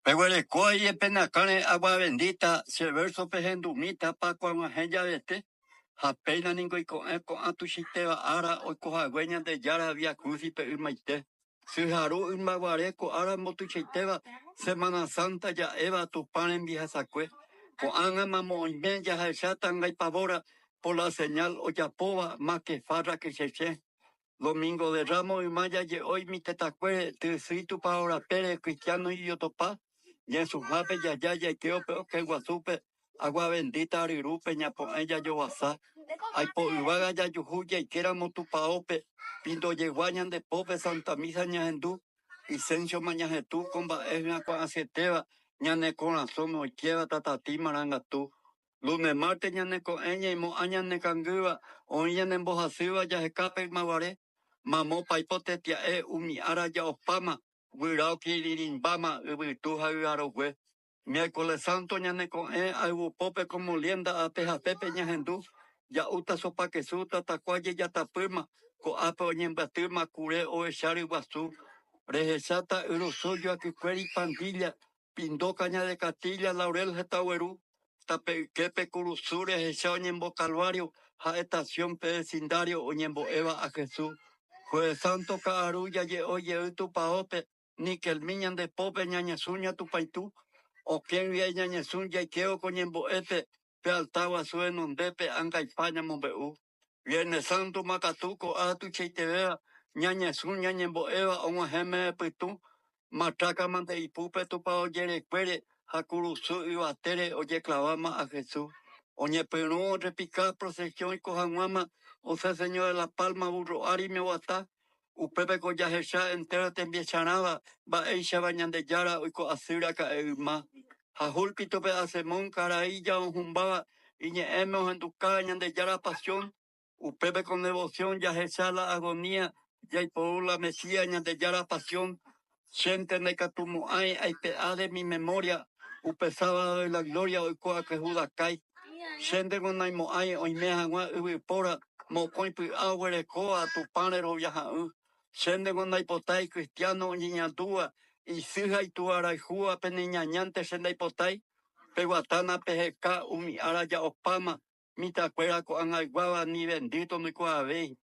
Peguerecoa y penacane agua bendita, se verso pejendumita pa cuando ella vete. Apenas ningo y con eco a tu chiteva ara o coja güeña de yara via cruci pe maite. Si jaru un maguareco ara motu chiteva, Semana Santa ya eva tu pan en vieja sacue. Con anga mamo y men ya chatan y pavora por la señal o ya pova más que farra que cheche. Domingo de Ramos y Maya y hoy mi tetacue, te tu pa ahora pere cristiano y yo topa. Y en su jape ya y queo pero que guasupe. Agua bendita arirupe ñapo ella yo wasa. Ay po uvaga ya yujuya y quéramos tu paope. Pinto yeguañan de pope Santa Misa ñahendú. Y sencho mañajetú comba esna con aceteva. Ñane corazón no lleva tatati maranga tú. Lunes martes ñane con ella y mo añane canguva. Oye en embojasiva ya escape maguaré. Mamó paipote tia umi ara ya ospama. Wirao kiririmbama ubituja uarogüe. Miércoles Santo ñane con algo pope como lienda a peja pepe ñahendú. Ya uta sopa que suta tacuaye ya tapirma. Ko apo ñembatirma cure o echari guasú. Rejechata urusuyo a que cueri pandilla. Pindó caña de Castilla, Laurel Getahuerú. Tape quepe curusure echao ñembo calvario. Ja estación vecindario o ñembo eva a Jesús. Jueves Santo Carulla ye oye tu paope. Ni que el miñan de pope ñañesuña tu paitú. O quien vi ñañesuña y queo con ñembo pe altagua suen ondepe anga España mombeu. Viernes Santo Macatuco a tu cheitevea. Ñañesun ñañembo eva o geme pitu. Matraca mande y pupe tu pa oye cuere. Hakurusu y batere oye clavama a Jesús. Oñe Perú repicar procesión y cojanuama. O sea, señor de la Palma, burro, ari me guata. Upepe ko ya hesha entera te empiechanaba. Va eisha bañan de yara oiko asira ka euma. Jajulpito pe asemón carailla o jumbaba. Y ñe emo en tu cañan de yara pasión. Upepe con devoción ya hesha la agonía. Ya y por la mesía ñan de yara pasión. Siente ne catumo ay pea de mi memoria. Upesaba de la gloria oiko a que judacay. Siente con naimo ay hoy me hangua ubipora. Mo coipi agüere coa tu panero viaja. Siente con naipotai cristiano niñatúa. Y sija y tu araijúa peniñañante siente ipotai. Peguatana pejeca umi araya opama. Mita cuera con angaiguaba ni bendito ni coabey.